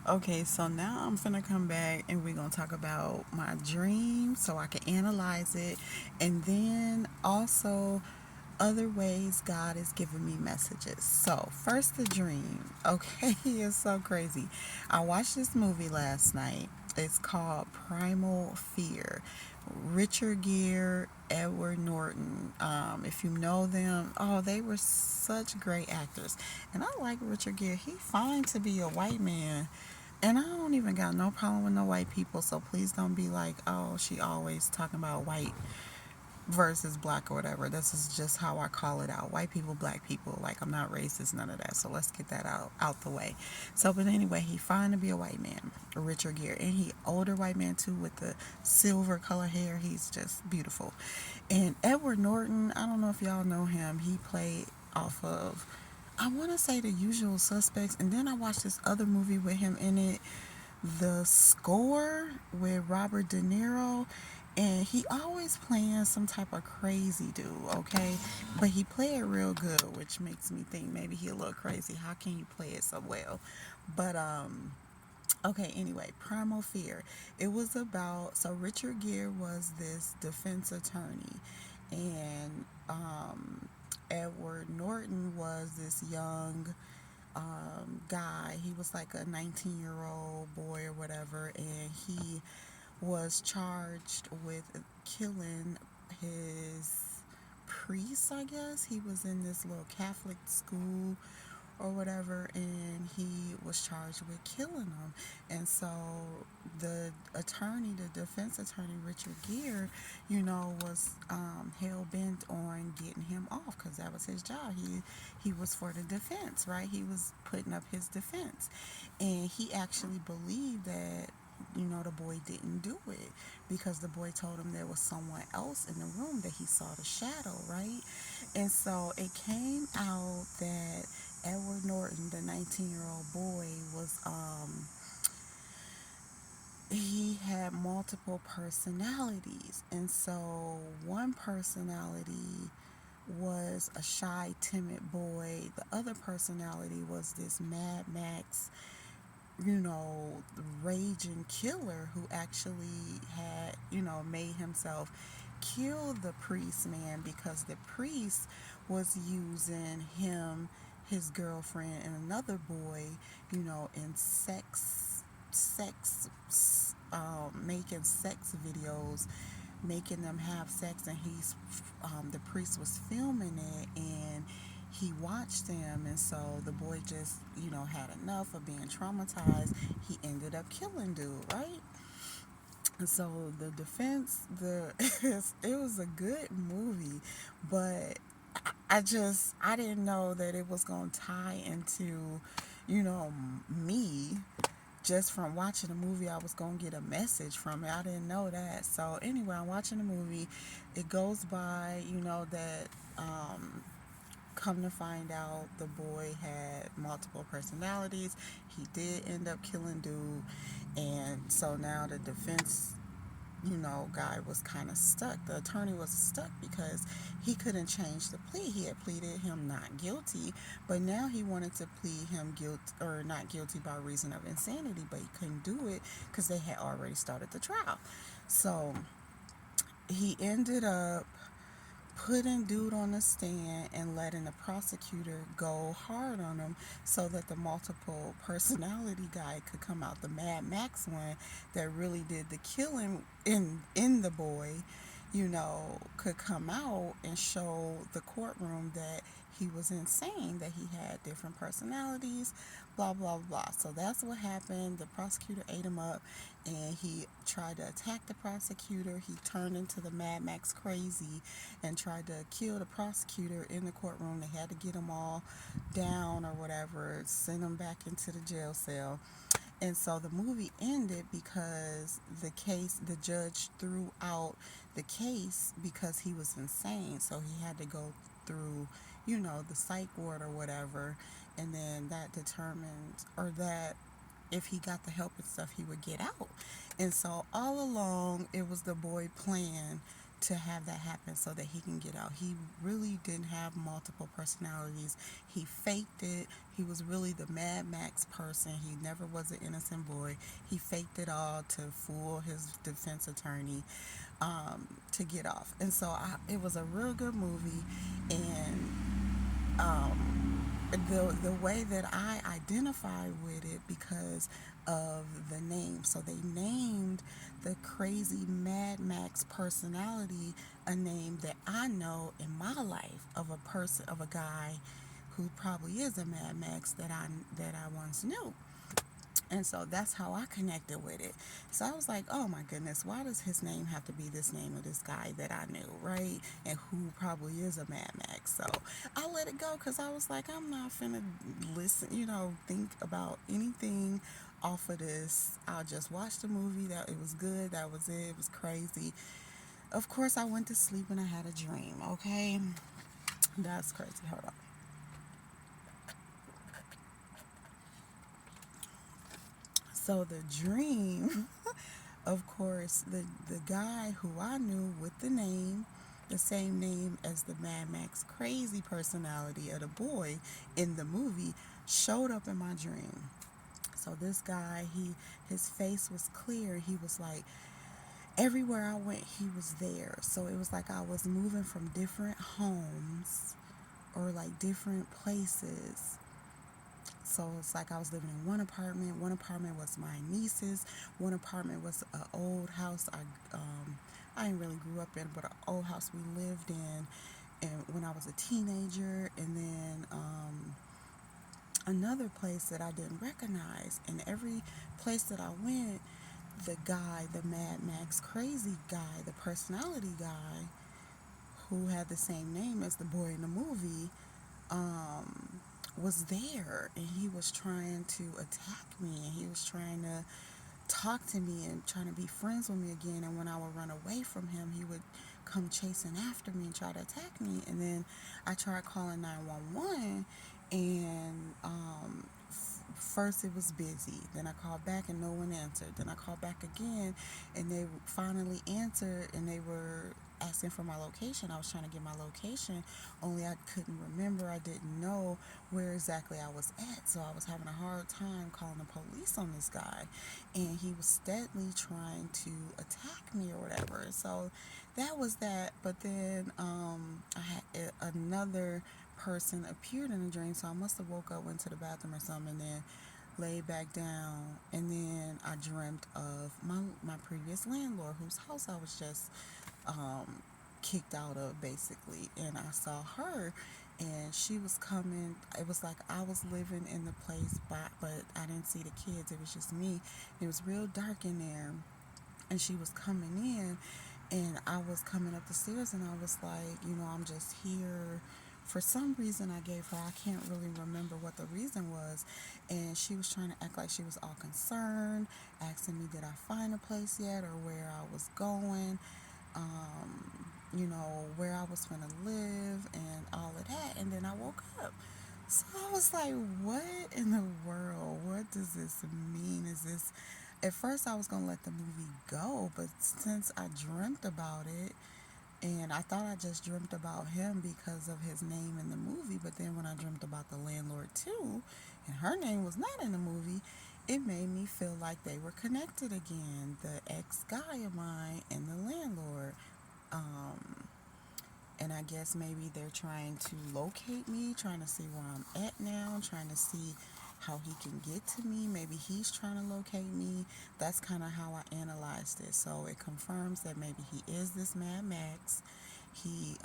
Okay, so now I'm finna come back and we're gonna talk about my dream so I can analyze it, and then also other ways God is giving me messages. So, first, the dream. Okay, it's so crazy. I watched this movie last night. It's called Primal Fear. Richard Gere, Edward Norton. If you know them, oh, they were such great actors. And I like Richard Gere. He fine to be a white man. And I don't even got no problem with no white people, so please don't be like, oh, she always talking about white versus black or whatever. This is just how I call it out. White people, black people. Like, I'm not racist, none of that. So let's get that out the way. So, but anyway, he fine to be a white man, Richard Gere, and he older white man too with the silver color hair. He's just beautiful. And Edward Norton, I don't know if y'all know him. He played off of, I want to say, The Usual Suspects, and then I watched this other movie with him in it, The Score, with Robert De Niro, and he always playing some type of crazy dude, okay? But he play it real good, which makes me think maybe he a little crazy. How can you play it so well? But okay, anyway, Primal Fear. It was about, so Richard Gere was this defense attorney, and Edward Norton was this young guy. He was like a 19-year-old boy or whatever, and he was charged with killing his priest, I guess. He was in this little Catholic school or whatever, and he was charged with killing him. And so the attorney, the defense attorney, Richard Gere, was hell bent on getting him off because that was his job. He was for the defense, right? He was putting up his defense, and he actually believed that the boy didn't do it because the boy told him there was someone else in the room that he saw the shadow, right? And so it came out that Edward Norton, the 19-year-old boy, he had multiple personalities. And so one personality was a shy, timid boy. The other personality was this Mad Max, raging killer who actually had, made himself kill the priest man because the priest was using him, his girlfriend, and another boy, in making sex videos, making them have sex, and the priest was filming it, and he watched them, and so the boy just, had enough of being traumatized. He ended up killing dude, right? And so the defense, it was a good movie, but I didn't know that it was gonna tie into, me. Just from watching the movie, I was gonna get a message from it. I didn't know that. So anyway, I'm watching the movie. It goes by, that come to find out the boy had multiple personalities. He did end up killing dude, and so now the defense, guy was kind of stuck. The attorney was stuck because he couldn't change the plea. He had pleaded him not guilty, but now he wanted to plead him guilt or not guilty by reason of insanity, but he couldn't do it because they had already started the trial. So he ended up putting dude on the stand and letting the prosecutor go hard on him so that the multiple personality guy could come out, the Mad Max one that really did the killing in the boy, could come out and show the courtroom that he was insane, that he had different personalities, blah blah blah. So that's what happened. The prosecutor ate him up, and he tried to attack the prosecutor. He turned into the Mad Max crazy and tried to kill the prosecutor in the courtroom. They had to get them all down or whatever, send them back into the jail cell. And so the movie ended because the judge threw out the case because he was insane. So he had to go through, the psych ward or whatever. And then that determined, or that if he got the help and stuff, he would get out. And so all along, it was the boy plan to have that happen so that he can get out. He really didn't have multiple personalities. He faked it. He was really the Mad Max person. He never was an innocent boy. He faked it all to fool his defense attorney, to get off. And so it was a real good movie. And the way that I identify with it because of the name. So they named the crazy Mad Max personality a name that I know in my life of a person, of a guy who probably is a Mad Max that I once knew. And so that's how I connected with it. So I was like, oh my goodness, why does his name have to be this name of this guy that I knew, right? And who probably is a Mad Max. So I let it go because I was like, I'm not finna listen, think about anything off of this. I'll just watch the movie. That it was good. That was it. It was crazy. Of course, I went to sleep and I had a dream, okay? That's crazy. Hold on. So the dream, of course, the guy who I knew with the name, the same name as the Mad Max crazy personality of the boy in the movie, showed up in my dream. So this guy, his face was clear. He was like everywhere I went, he was there. So it was like I was moving from different homes or like different places. So it's like I was living in one apartment. One apartment was my niece's. One apartment was an old house I didn't really grew up in, but an old house we lived in, and when I was a teenager. And then another place that I didn't recognize. And every place that I went, the guy, the Mad Max crazy guy, the personality guy, who had the same name as the boy in the movie, was there, and he was trying to attack me, and he was trying to talk to me and trying to be friends with me again. And when I would run away from him, he would come chasing after me and try to attack me. And then I tried calling 911, and first it was busy. Then I called back and no one answered. Then I called back again, and they finally answered, and they were asking for my location. I was trying to get my location, only I couldn't remember. I didn't know where exactly I was at, so I was having a hard time calling the police on this guy, and he was steadily trying to attack me or whatever. So that was that. But then I had another person appeared in a dream, so I must have woke up, went to the bathroom or something, and then laid back down. And then I dreamt of my previous landlord, whose house I was just kicked out of, basically. And I saw her, and she was coming. It was like I was living in the place, but I didn't see the kids. It was just me. It was real dark in there, and she was coming in, and I was coming up the stairs, and I was like, I'm just here. For some reason, I gave her, I can't really remember what the reason was, and she was trying to act like she was all concerned, asking me, did I find a place yet, or where I was going, where I was going to live, and all of that. And then I woke up. So I was like, what in the world? What does this mean? Is this. At first, I was going to let the movie go, but since I dreamt about it, and I thought I just dreamt about him because of his name in the movie, but then when I dreamt about the landlord too, and her name was not in the movie, it made me feel like they were connected again. The ex guy of mine and the landlord. And I guess maybe they're trying to locate me, trying to see where I'm at now, trying to see how he can get to me. Maybe he's trying to locate me. That's kind of how I analyzed it. So it confirms that maybe he is this Mad Max. He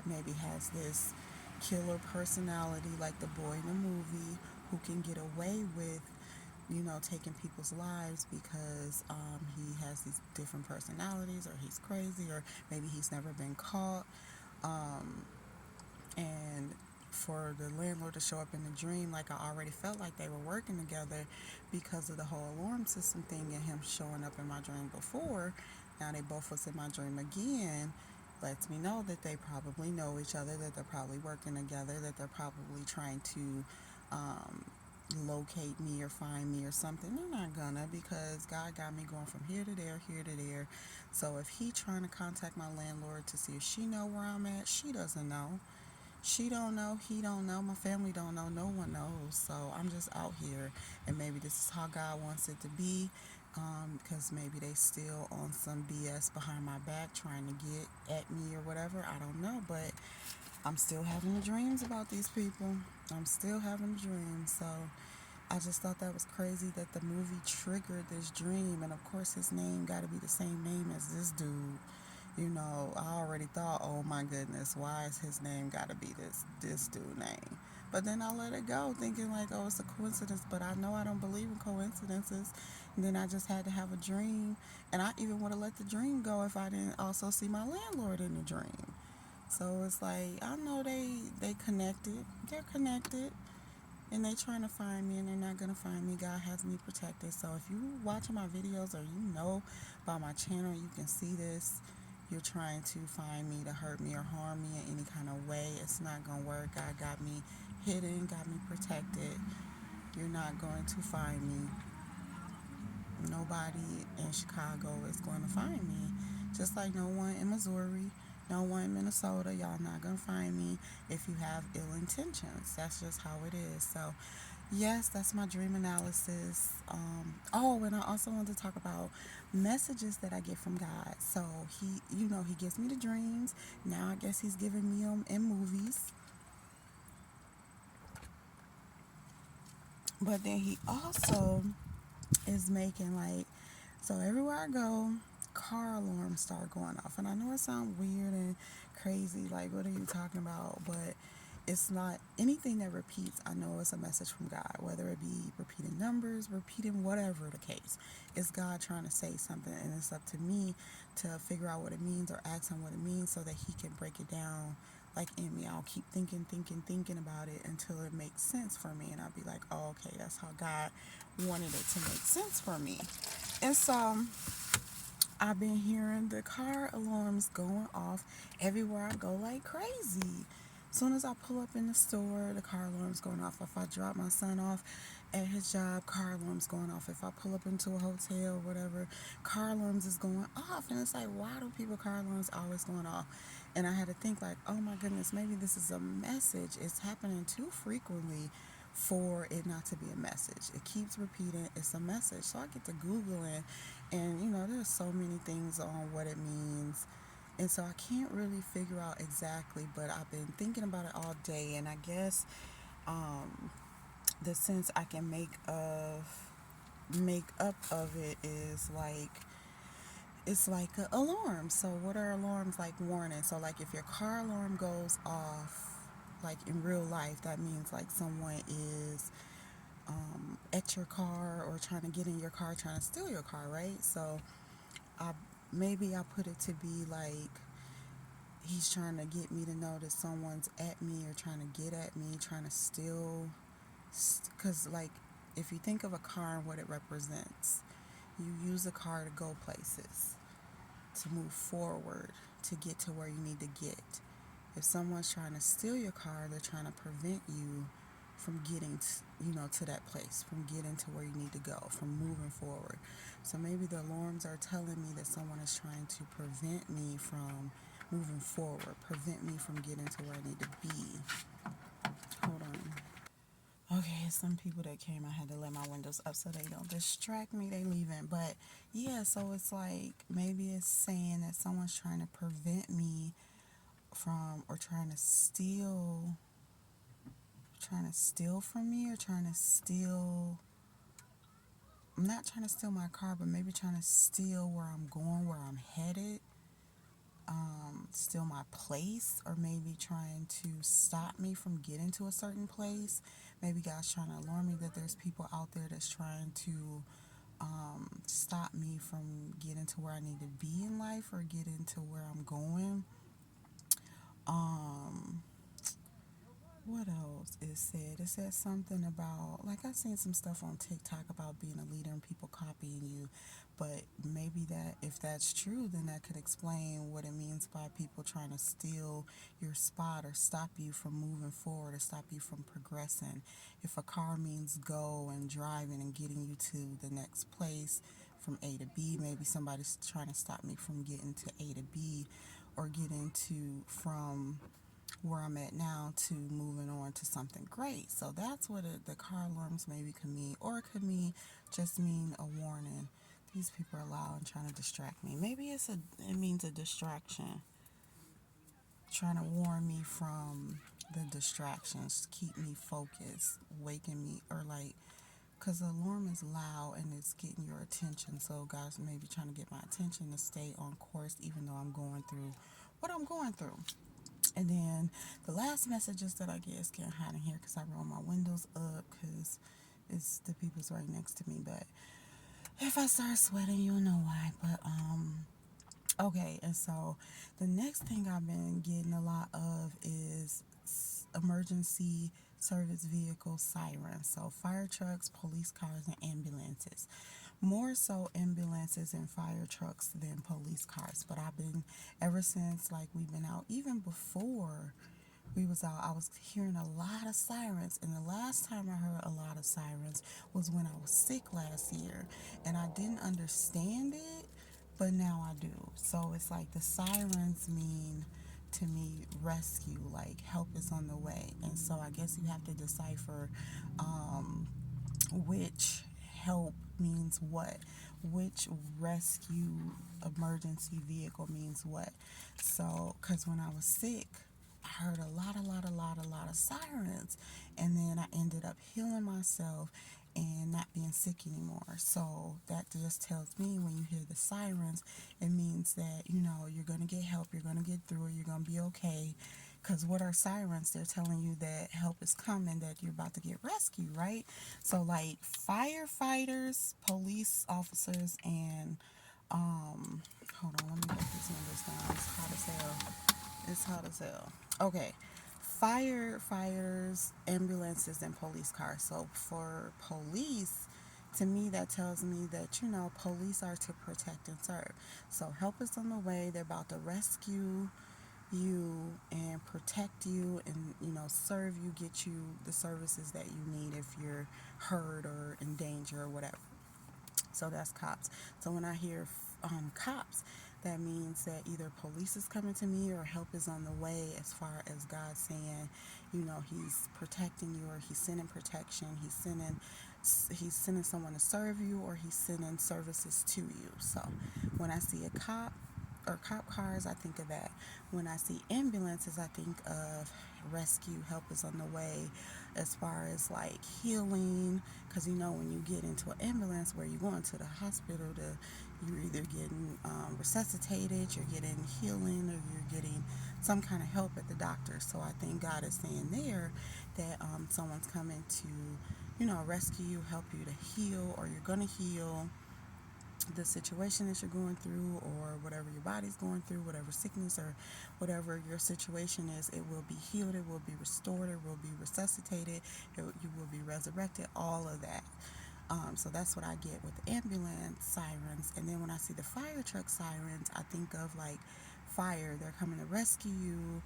maybe has this killer personality like the boy in the movie, who can get away with taking people's lives because he has these different personalities, or he's crazy, or maybe he's never been caught. Um, and for the landlord to show up in the dream, like I already felt like they were working together because of the whole alarm system thing and him showing up in my dream before. Now they both was in my dream again. Lets me know that they probably know each other, that they're probably working together, that they're probably trying to um, locate me or find me or something. They're not gonna, because God got me going from here to there. So if he trying to contact my landlord to see if she know where I'm at, she doesn't know. She don't know, he don't know, my family don't know, no one knows. So I'm just out here, and maybe this is how God wants it to be. Because maybe they still on some BS behind my back trying to get at me or whatever. I don't know, but I'm still having the dreams about these people. I'm still having the dreams. So I just thought that was crazy that the movie triggered this dream. And of course, his name got to be the same name as this dude. I already thought, oh my goodness, why is his name got to be this dude name? But then I let it go, thinking like, oh, it's a coincidence. But I know I don't believe in coincidences. And then I just had to have a dream, and I even would have let the dream go if I didn't also see my landlord in the dream. So it's like I know they connected. They're connected, and they trying to find me, and they're not gonna find me. God has me protected. So if you watching my videos, or you know about my channel, you can see this. You're trying to find me to hurt me or harm me in any kind of way. It's not gonna work. God got me hidden, got me protected. You're not going to find me. Nobody in Chicago is going to find me. Just like no one in Missouri, no one in Minnesota. Y'all not going to find me if you have ill intentions. That's just how it is. So, yes, that's my dream analysis. And I also wanted to talk about messages that I get from God. So, he gives me the dreams. Now, I guess he's giving me them in movies. But then he also is making so everywhere I go, car alarms start going off. And I know it sounds weird and crazy, like what are you talking about? But it's not anything that repeats. I know it's a message from God, whether it be repeating numbers, repeating whatever the case. It's God trying to say something, and it's up to me to figure out what it means or ask him what it means so that he can break it down like in me. I'll keep thinking about it until it makes sense for me, and I'll be like, oh, okay, that's how God wanted it to make sense for me. And so I've been hearing the car alarms going off everywhere I go like crazy. As soon as I pull up in the store, the car alarm's going off. If I drop my son off at his job, car alarm's going off. If I pull up into a hotel or whatever, car alarms is going off. And it's like, why do people car alarms always going off? And I had to think like, oh my goodness, maybe this is a message. It's happening too frequently for it not to be a message. It keeps repeating, it's a message. So I get to Googling, and there's so many things on what it means. And so I can't really figure out exactly, but I've been thinking about it all day, and I guess the sense I can make up of it is like it's like an alarm. So what are alarms like? Warning. So like if your car alarm goes off like in real life, that means like someone is at your car or trying to get in your car, trying to steal your car, right? So I maybe I put it to be like he's trying to get me to know that someone's at me or trying to get at me, trying to steal. Because like if you think of a car and what it represents, you use a car to go places, to move forward, to get to where you need to get. If someone's trying to steal your car, they're trying to prevent you from getting to that place, from getting to where you need to go, from moving forward. So maybe the alarms are telling me that someone is trying to prevent me from moving forward, prevent me from getting to where I need to be. Hold on. Okay, some people that came, I had to let my windows up so they don't distract me. They leaving. But yeah, so it's like maybe it's saying that someone's trying to prevent me from, or trying to steal from me, or trying to steal. I'm not trying to steal my car, but maybe trying to steal where I'm going, where I'm headed, steal my place, or maybe trying to stop me from getting to a certain place. Maybe God's trying to alarm me that there's people out there that's trying to stop me from getting to where I need to be in life or getting to where I'm going. Um, What else is said? It said something about, like, I seen some stuff on TikTok about being a leader and people copying you, but maybe that, if that's true, then that could explain what it means by people trying to steal your spot or stop you from moving forward or stop you from progressing. If a car means go and driving and getting you to the next place from A to B, maybe somebody's trying to stop me from getting to A to B or getting to from where I'm at now to moving on to something great. So that's what the car alarms maybe could mean, or it could mean just mean a warning. These people are loud and trying to distract me. Maybe it means a distraction, trying to warn me from the distractions, keep me focused, waking me, or like, because the alarm is loud and it's getting your attention. So God's maybe trying to get my attention to stay on course, even though I'm going through what I'm going through. And then the last messages that I get is getting hot in here because I roll my windows up because it's the people's right next to me. But if I start sweating, you'll know why. But okay. And so the next thing I've been getting a lot of is emergency service vehicle sirens. So fire trucks, police cars, and ambulances. More so ambulances and fire trucks than police cars. But I've been, ever since like we've been out, even before we was out, I was hearing a lot of sirens. And the last time I heard a lot of sirens was when I was sick last year. And I didn't understand it, but now I do. So it's like the sirens mean to me rescue, like help is on the way. And so I guess you have to decipher which help means what, which rescue emergency vehicle means what. So because when I was sick, I heard a lot of sirens, and then I ended up healing myself and not being sick anymore. So that just tells me when you hear the sirens, it means that you're gonna get help, you're gonna get through it, you're gonna be okay. Because what are sirens? They're telling you that help is coming, that you're about to get rescued, right? So, like firefighters, police officers, and hold on, let me get these numbers down. It's hot as hell. It's hot as hell. Okay. Firefighters, ambulances, and police cars. So for police, to me, that tells me that, police are to protect and serve. So help is on the way. They're about to rescue you and protect you and, serve you, get you the services that you need if you're hurt or in danger or whatever. So that's cops. So when I hear cops, that means that either police is coming to me or help is on the way, as far as God saying, he's protecting you, or he's sending protection, he's sending someone to serve you, or he's sending services to you. So when I see a cop or cop cars, I think of that. When I see ambulances, I think of rescue, help is on the way, as far as like healing. Because when you get into an ambulance, where you're going to the hospital, you're either getting resuscitated, you're getting healing, or you're getting some kind of help at the doctor. So I think God is saying there that someone's coming to, rescue you, help you to heal, or you're going to heal the situation that you're going through, or whatever your body's going through, whatever sickness or whatever your situation is. It will be healed, it will be restored, it will be resuscitated, you will be resurrected, all of that. So that's what I get with ambulance sirens. And then when I see the fire truck sirens, I think of like fire. They're coming to rescue you,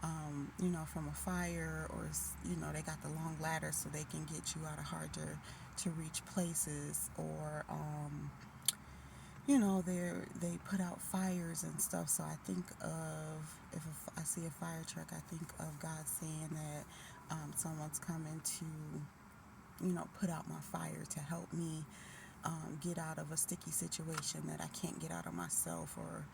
from a fire, or, they got the long ladder so they can get you out of hard to reach places, or, they put out fires and stuff. So I think of, if I see a fire truck, I think of God saying that someone's coming to, put out my fire to help me get out of a sticky situation that I can't get out of myself, or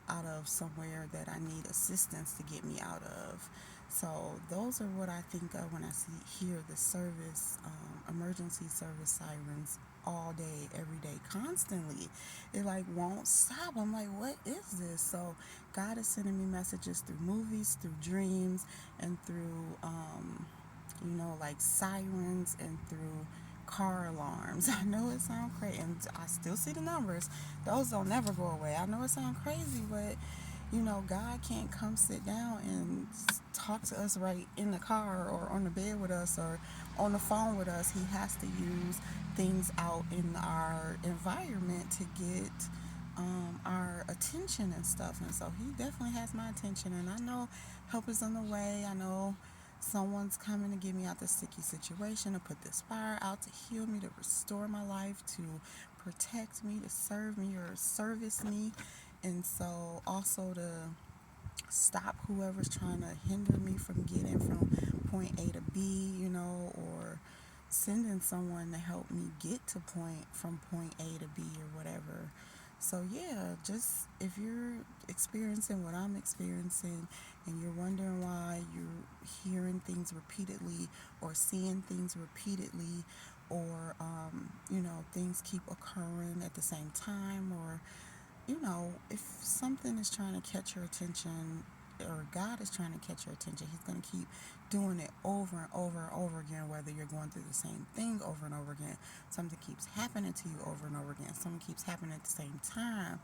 out of somewhere that I need assistance to get me out of. So those are what I think of when I hear the service, emergency service sirens all day, every day, constantly. It like won't stop. I'm like, what is this? So God is sending me messages through movies, through dreams, and through like sirens, and through car alarms. I know it sounds crazy, and I still see the numbers. Those don't never go away. I know it sounds crazy, but God can't come sit down and talk to us right in the car or on the bed with us or on the phone with us. He has to use things out in our environment to get our attention and stuff. And so he definitely has my attention. And I know help is on the way. I know someone's coming to get me out this sticky situation, to put this fire out, to heal me, to restore my life, to protect me, to serve me or service me. And so also to stop whoever's trying to hinder me from getting from point A to B, or sending someone to help me get to point A to B or whatever. So yeah, just if you're experiencing what I'm experiencing and you're wondering why you're hearing things repeatedly or seeing things repeatedly or things keep occurring at the same time, or if something is trying to catch your attention or God is trying to catch your attention, He's going to keep doing it over and over and over again, whether you're going through the same thing over and over again. Something keeps happening to you over and over again. Something keeps happening at the same time.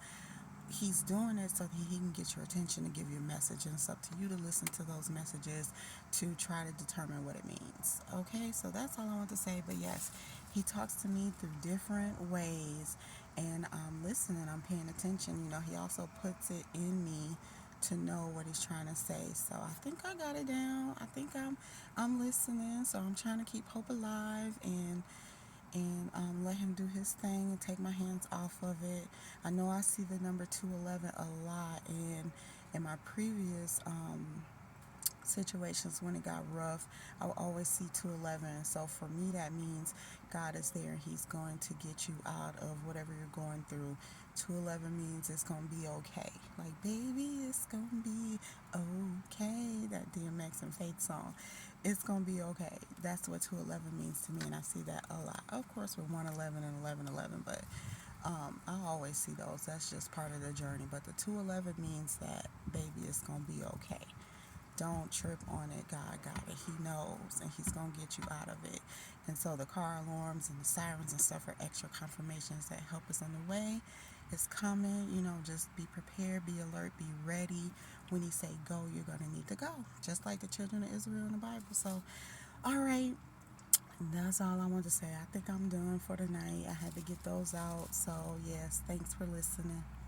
He's doing it so that he can get your attention to give you a message, and it's up to you to listen to those messages to try to determine what it means. Okay, so that's all I want to say. But yes, he talks to me through different ways, and I'm listening, I'm paying attention. He also puts it in me to know what he's trying to say. So I think I got it down. I think I'm listening. So I'm trying to keep hope alive and let him do his thing and take my hands off of it. I know I see the number 211 a lot, and in my previous situations when it got rough, I would always see 211. So for me, that means God is there and He's going to get you out of whatever you're going through. 211 means it's going to be okay. Like, baby, it's going to be okay. That DMX and Faith song. It's going to be okay. That's what 211 means to me, and I see that a lot. Of course, with 111 and 1111, but I always see those. That's just part of the journey. But the 211 means that, baby, it's going to be okay. Don't trip on it. God got it. He knows, and He's going to get you out of it. And so the car alarms and the sirens and stuff are extra confirmations that help us on the way. It's coming. Just be prepared, be alert, be ready. When He say go, you're going to need to go. Just like the children of Israel in the Bible. So, all right. That's all I want to say. I think I'm done for tonight. I had to get those out. So, yes, thanks for listening.